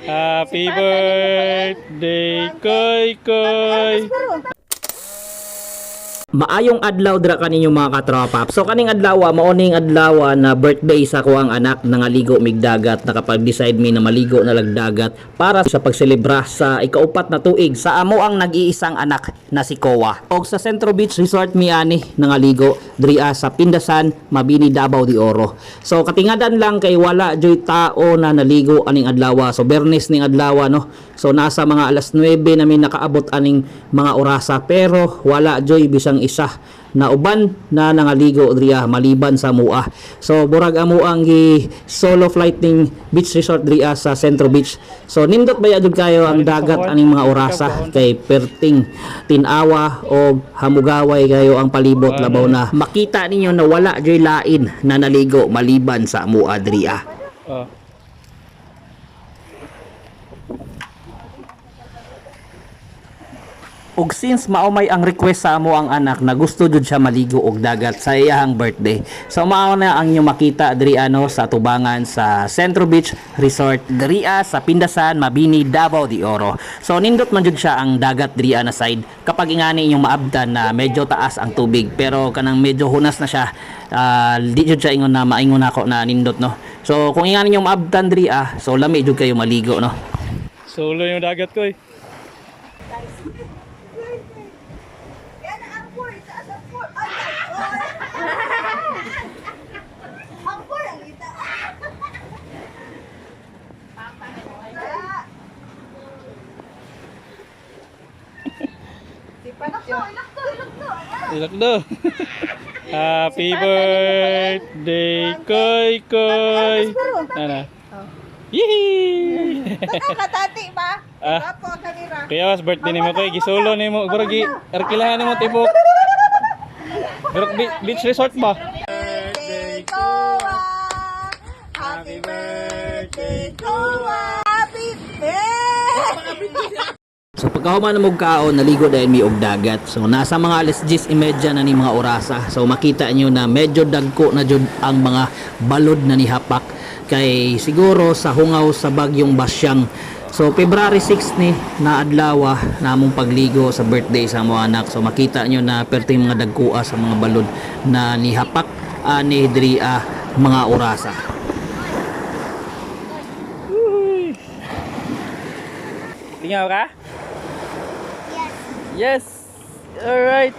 Happy birthday, Koy Koy! Maayong adlaw dira kaninyong mga katropa. So kaning adlaw maoning adlaw na birthday sa kuang anak na ngaligo mig dagat, nakapag-decide mi na maligo na lagdagat para sa pagselebra sa ikaupat na tuig sa amo ang nag-iisang anak na si Kowa. Og sa Centro Beach Resort mi ani nangaligo dria sa Pindasan, Mabini, Davao de Oro. So katingadan lang kay wala joy tao na naligo aning adlaw. So Bernes ning adlaw no. So nasa mga alas 9 namin nakaabot aning mga orasa pero wala joy bisang isa na uban na nangaligo driya maliban sa mua. So burag amo ang solo flight ning beach resort driya sa Centro Beach. So nindot baya jud kayo ang dagat aning mga orasa kay perting tinawa o hamugaway kayo ang palibot labaw na makita ninyo na wala joy lain na naligo maliban sa mua driya. Og since maumay ang request sa amo ang anak na gusto jud siya maligo og dagat sa iyahang birthday. So mao na ang inyo makita diri ano sa tubangan sa Centro Beach Resort diri sa Pindasan, Mabini, Davao de Oro. So nindot man jud siya ang dagat diri na side. Kapag ingani inyong maabdan na medyo taas ang tubig pero kanang medyo hunas na siya, di jud siya ingon na maingon ako na nindot no. So kung ingani inyong maabdan diri so lami jud kayo maligo no. Solo yung dagat ko eh. Ilakdo. Happy birthday, Koy Koy. Ana. Yee! Nakakatati ba? Apo kanira. Kaya was birthday nimo Koy, gisolo nimo, pero gi arkilahan nimo tibok. Beach resort ba? Birthday Kowa. Happy birthday Kowa. Happy birthday. So pagkahuman na mong kaon, naligo dahil may og dagat. So nasa mga alas 10:30 na ni mga orasa. So makita nyo na medyo dagko na jud ang mga balod na nihapak. Kay siguro sa hungaw sa bagyong Basyang. So February 6 ni na adlaw na among pagligo sa birthday sa mga anak. So makita nyo na perting mga dagkua sa mga balod na nihapak ani diri mga orasa. Tingaw ka? Yes. All right.